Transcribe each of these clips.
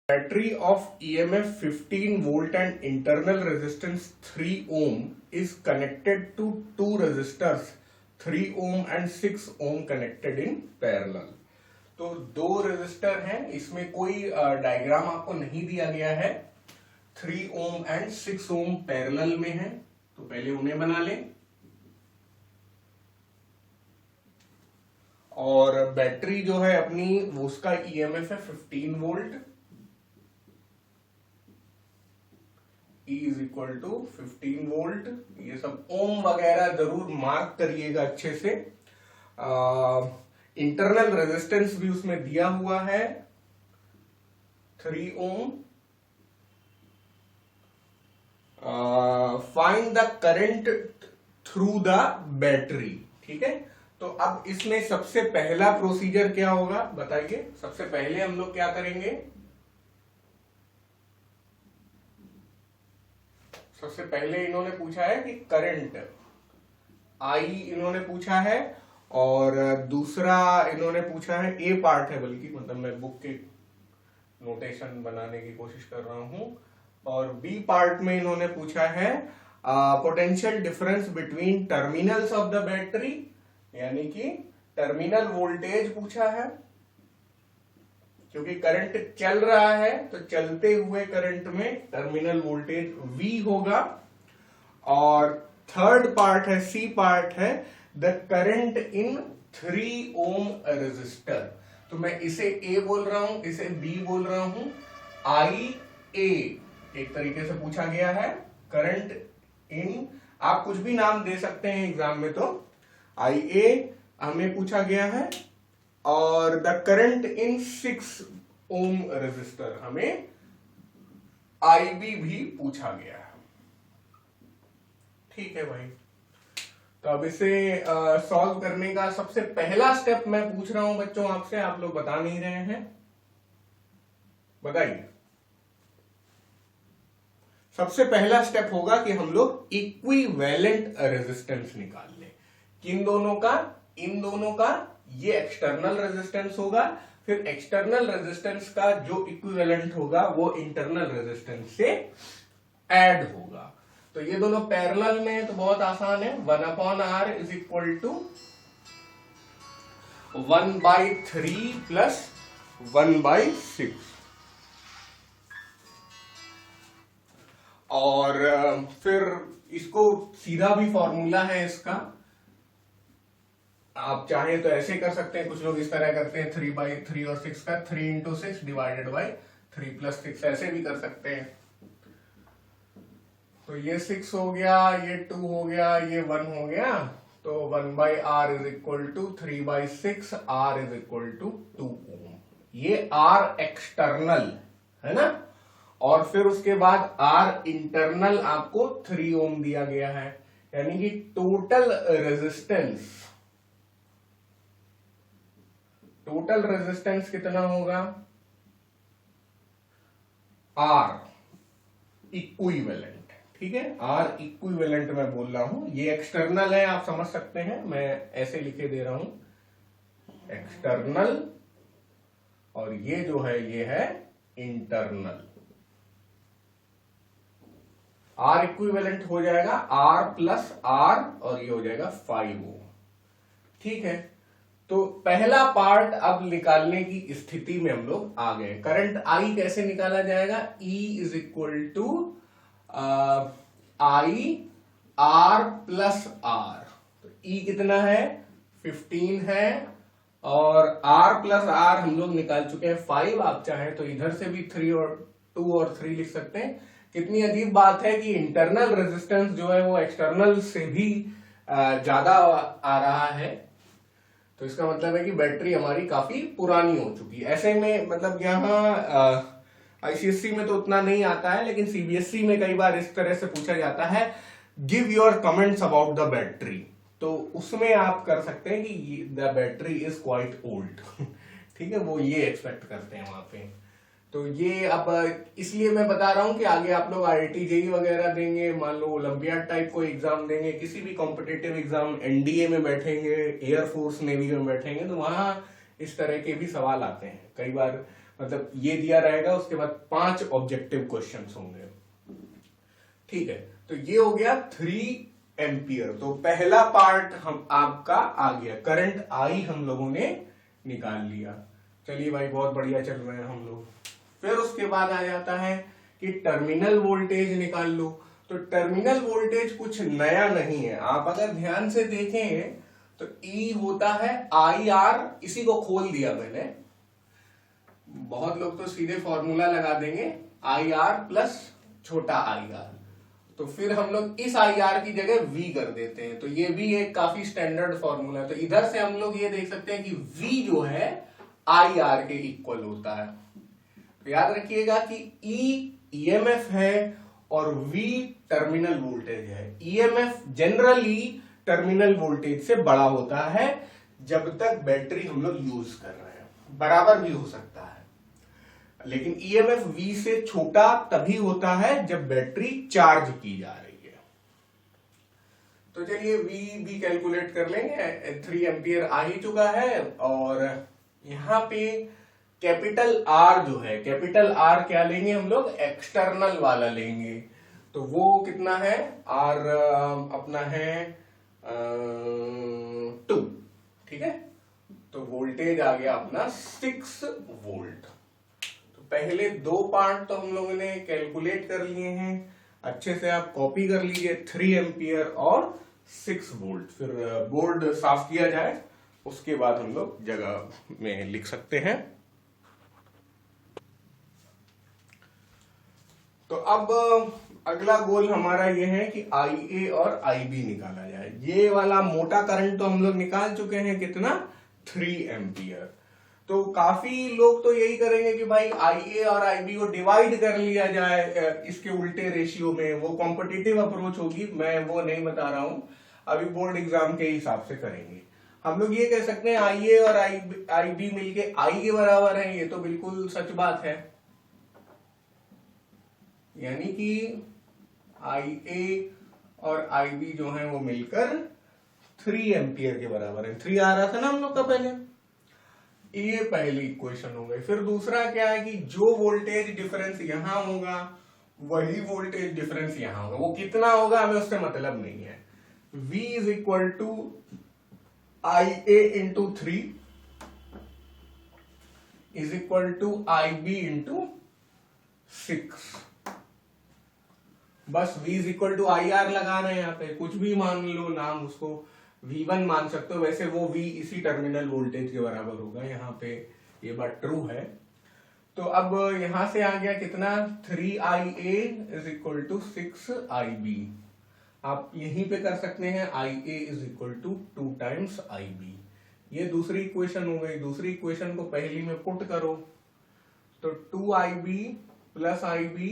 Battery of EMF 15 volt and internal resistance 3 ohm is connected to two resistors 3 ohm and 6 ohm connected in parallel. तो दो resistor हैं, इसमें कोई diagram आपको नहीं दिया गया है. 3 ओम एंड 6 ओम पैरेलल में है, तो पहले उन्हें बना लें. और बैटरी जो है अपनी वो उसका ईएमएफ है 15 volt. E is equal to 15 volt. ये सब ओम वगैरह जरूर मार्क करिएगा अच्छे से. इंटरनल रेजिस्टेंस भी उसमें दिया हुआ है 3 ohm. Find the current through the battery. ठीक है, तो अब इसमें सबसे पहला प्रोसीजर क्या होगा बताइए. सबसे पहले हम लोग क्या करेंगे, सबसे पहले इन्होंने पूछा है कि करंट आई इन्होंने पूछा है, और दूसरा इन्होंने पूछा है ए पार्ट है, बल्कि मतलब मैं बुक के नोटेशन बनाने की कोशिश कर रहा हूं. और बी पार्ट में इन्होंने पूछा है potential difference between terminals of the battery, यानी कि टर्मिनल वोल्टेज पूछा है. क्योंकि करंट चल रहा है तो चलते हुए करंट में टर्मिनल वोल्टेज V होगा. और थर्ड पार्ट है, सी पार्ट है, the current in 3 ohm resistor. तो मैं इसे A बोल रहा हूं, इसे B बोल रहा हूं. IA एक तरीके से पूछा गया है. करंट इन, आप कुछ भी नाम दे सकते हैं एग्जाम में, तो IA हमें पूछा गया है. और the current in 6 ohm resistor हमें IB भी पूछा गया है. ठीक है भाई, तो अब इसे सॉल्व करने का सबसे पहला स्टेप मैं पूछ रहा हूं बच्चों आपसे, आप लोग बता नहीं रहे हैं, बताइए. सबसे पहला स्टेप होगा कि हम लोग इक्विवेलेंट रेजिस्टेंस निकाल लें. किन दोनों का, इन दोनों का. ये एक्सटर्नल रेजिस्टेंस होगा, फिर एक्सटर्नल रेजिस्टेंस का जो इक्विवेलेंट होगा वो इंटरनल रेजिस्टेंस से ऐड होगा. तो ये दोनों पैरेलल में है, तो बहुत आसान है. 1/R is equal to 1/3 plus 1/6. और फिर इसको सीधा भी फॉर्मूला है इसका, आप चाहें तो ऐसे कर सकते हैं. कुछ लोग इस तरह करते हैं 3/3 और 6 का 3 इंटू 6 डिवाइडेड बाई 3 प्लस 6, ऐसे भी कर सकते हैं. तो ये 6 हो गया, ये 2 हो गया, ये 1 हो गया. तो 1/R is equal to 3/6, R is equal to 2 ohm. ये R एक्सटर्नल है ना. और फिर उसके बाद R इंटरनल आपको 3 ओम दिया गया है, यानी कि टोटल रेजिस्टेंस कितना होगा, R इक्विवेलेंट. ठीक है, R इक्विवेलेंट मैं बोल रहा हूं. ये एक्सटर्नल है, आप समझ सकते हैं, मैं ऐसे लिखे दे रहा हूं एक्सटर्नल, और ये जो है ये है इंटरनल. R इक्विवेलेंट हो जाएगा R प्लस R, और ये हो जाएगा 5 ओम. ठीक है, तो पहला पार्ट अब निकालने की स्थिति में हम लोग आ गए. करंट I कैसे निकाला जाएगा, E is equal to I R plus R. तो E कितना है, 15 है, और R प्लस R हम लोग निकाल चुके हैं 5. आप चाहें तो इधर से भी 3 और 2 और 3 लिख सकते हैं. कितनी अजीब बात है कि इंटरनल रेजिस्टेंस जो है वो एक्सटर्नल से भी ज्यादा आ रहा है. तो इसका मतलब है कि बैटरी हमारी काफी पुरानी हो चुकी है. ऐसे में मतलब यहाँ आईसीएससी में तो उतना नहीं आता है, लेकिन सीबीएसई में कई बार इस तरह से पूछा जाता है, give your comments about the battery. तो उसमें आप कर सकते हैं कि the battery is quite old. ठीक है, वो ये एक्सपेक्ट करते हैं वहां पे. तो ये अब इसलिए मैं बता रहा हूं कि आगे आप लोग आईआईटी जेईई वगैरह देंगे, मान लो ओलंपियाड टाइप कोई एग्जाम देंगे, किसी भी कॉम्पिटिटिव एग्जाम, एनडीए में बैठेंगे, एयरफोर्स नेवी में बैठेंगे, तो वहां इस तरह के भी सवाल आते हैं. कई बार मतलब ये दिया रहेगा, उसके बाद 5 ऑब्जेक्टिव क्वेश्चंस होंगे। ठीक है, तो ये हो गया 3 एम्पियर। तो पहला पार्ट हम आपका आ गया, करंट आई हम लोगों ने निकाल लिया। चलिए भाई, बहुत बढ़िया चल रहे हैं हम लोग। फिर उसके बाद आ जाता है कि टर्मिनल वोल्टेज निकाल लो। तो टर्मिनल वोल्टेज कुछ नया नहीं है, आप अगर ध्यान से देखें तो ई होता है आई आर, इसी को खोल दिया मैंने। बहुत लोग तो सीधे फॉर्मूला लगा देंगे आई आर प्लस छोटा आई आर, तो फिर हम लोग इस आई आर की जगह वी कर देते हैं। तो ये भी एक काफी स्टैंडर्ड फॉर्मूला है। तो इधर से हम लोग ये देख सकते हैं कि वी जो है आई आर के इक्वल होता है। तो याद रखिएगा कि ई ईएमएफ है और वी टर्मिनल वोल्टेज है। ईएमएफ जनरली टर्मिनल वोल्टेज से बड़ा होता है जब तक बैटरी हम लोग यूज कर रहे हैं, बराबर भी हो सकता है, लेकिन ईएमएफ वी से छोटा तभी होता है जब बैटरी चार्ज की जा रही है। तो चलिए वी भी कैलकुलेट कर लेंगे। 3 एम्पियर आ ही चुका है, और यहां पे कैपिटल आर जो है, कैपिटल आर क्या लेंगे हम लोग, एक्सटर्नल वाला लेंगे। तो वो कितना है, आर अपना है 2। ठीक है, तो वोल्टेज आ गया अपना 6 वोल्ट। तो पहले 2 पार्ट तो हम लोगों ने कैलकुलेट कर लिए हैं, अच्छे से आप कॉपी कर लीजिए, 3 एम्पियर और 6 वोल्ट। फिर बोर्ड साफ किया जाए, उसके बाद हम लोग जगह में लिख सकते हैं। तो अब अगला गोल हमारा ये है कि IA और IB निकाला जाए। ये वाला मोटा करंट तो हम लोग निकाल चुके हैं, कितना, 3 एम्पियर। तो काफी लोग तो यही करेंगे कि भाई IA और IB को डिवाइड कर लिया जाए इसके उल्टे रेशियो में। वो कॉम्पिटिटिव अप्रोच होगी, मैं वो नहीं बता रहा हूं, अभी बोर्ड एग्जाम के हिसाब से करेंगे। हम लोग ये कह सकते हैं IA और IB मिलके I के बराबर है, ये तो बिल्कुल सच बात है। यानी कि IA और IB जो है वो मिलकर 3 एम्पियर के बराबर है। 3 आ रहा था ना हम लोग का पहले, ये पहली इक्वेशन हो गई। फिर दूसरा क्या है कि जो वोल्टेज डिफरेंस यहां होगा वही वोल्टेज डिफरेंस यहां होगा। वो कितना होगा हमें उससे मतलब नहीं है। V is equal to IA into 3 is equal to IB into 6। बस V is equal to IR लगा रहे हैं यहाँ पे, कुछ भी मान लो नाम, उसको V1 मान सकते हो। वैसे वो V इसी टर्मिनल वोल्टेज के बराबर होगा, यहाँ पे ये बात ट्रू है। तो अब यहां से आ गया कितना, 3IA is equal to 6IB। आप यहीं पे कर सकते हैं IA is equal to 2 times IB। ये दूसरी इक्वेशन हो गई। दूसरी इक्वेशन को पहली में पुट करो, तो 2IB plus IB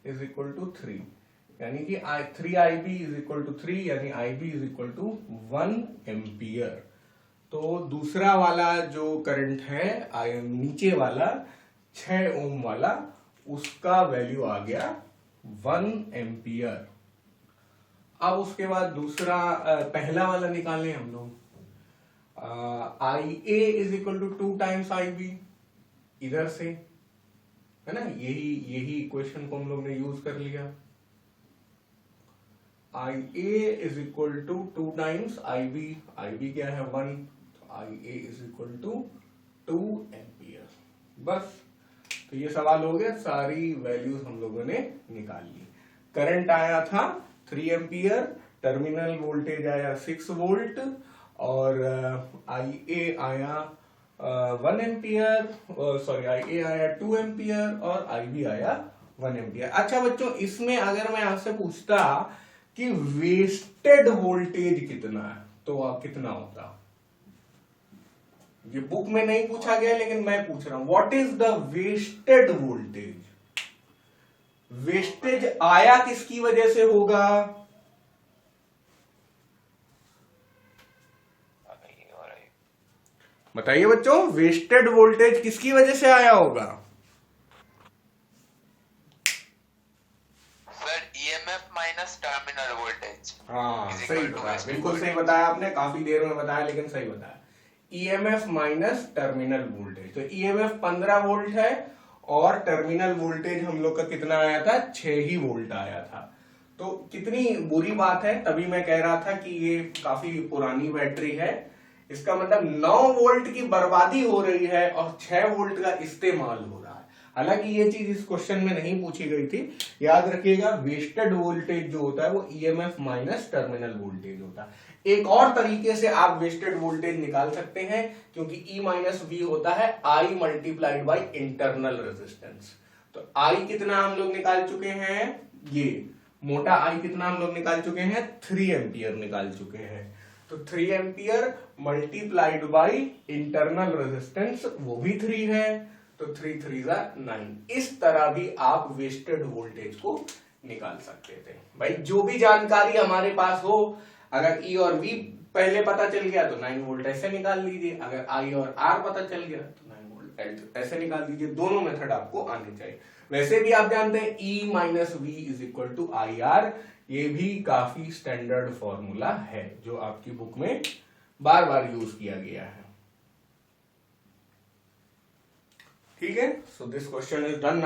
is equal to 3, यानी कि 3IB इज इक्वल टू 3, यानी IB इज इक्वल टू 1 एम्पियर। तो दूसरा वाला जो करंट है नीचे वाला 6 ओम वाला, उसका वैल्यू आ गया 1 एम्पियर। अब उसके बाद दूसरा पहला वाला निकालें हम लोग। IA is equal to 2 times IB, इधर से है ना, यही इक्वेशन को हम लोग ने यूज कर लिया। IA is equal to 2 times IB, IB क्या है 1, तो IA is equal to 2 ampere. बस, तो ये सवाल हो गया, सारी वैल्यूज हम लोगों ने निकाल ली। करंट आया था 3 एम्पियर, टर्मिनल वोल्टेज आया 6 वोल्ट, और IA आया 1 एम्पियर, सॉरी IA आया 2 एम्पियर, और IB आया 1 एम्पियर। अच्छा बच्चों, इसमें अगर मैं आपसे पूछता कि वेस्टेड वोल्टेज कितना है, तो कितना होता? ये बुक में नहीं पूछा गया, लेकिन मैं पूछ रहा हूं, what is the wasted voltage? Wastage आया किसकी वजह से होगा? बताइए बच्चों, वेस्टेड वोल्टेज किसकी वजह से आया होगा? Sir EMF minus terminal voltage. हाँ, सही बताया, बिल्कुल सही बताया आपने, काफी देर में बताया लेकिन सही बताया। EMF minus terminal voltage. तो ईएमएफ 15 वोल्ट है और टर्मिनल वोल्टेज हम लोग का कितना आया था, 6 ही वोल्ट आया था। तो कितनी बुरी बात है, तभी मैं कह रहा था कि ये काफी पुरानी बैटरी है। इसका मतलब 9 वोल्ट की बर्बादी हो रही है और 6 वोल्ट का इस्तेमाल हो रहा है। हालांकि ये चीज इस क्वेश्चन में नहीं पूछी गई थी, याद रखिएगा वेस्टेड वोल्टेज जो होता है वो ईएमएफ माइनस टर्मिनल वोल्टेज होता है। एक और तरीके से आप वेस्टेड वोल्टेज निकाल सकते हैं, क्योंकि ई माइनस वी होता है आई मल्टीप्लाइड बाई इंटरनल रेजिस्टेंस। तो आई कितना हम लोग निकाल चुके हैं, ये मोटा आई कितना हम लोग निकाल चुके हैं, 3 एम्पियर निकाल चुके हैं। तो 3 ampere multiplied by internal resistance वो भी 3 है, तो 3 3 9। इस तरह भी आप वेस्टेड वोल्टेज को निकाल सकते थे। भाई जो भी जानकारी हमारे पास हो, अगर ई और वी पहले पता चल गया तो 9 वोल्ट ऐसे निकाल लीजिए, अगर आई और आर पता चल गया तो 9 वोल्ट ऐसे निकाल दीजिए। दोनों मेथड आपको आने चाहिए। वैसे भी आप जानते हैं E minus V is equal to I R, ये भी काफी स्टैंडर्ड फॉर्मूला है जो आपकी बुक में बार बार यूज किया गया है। ठीक है, so this question is done.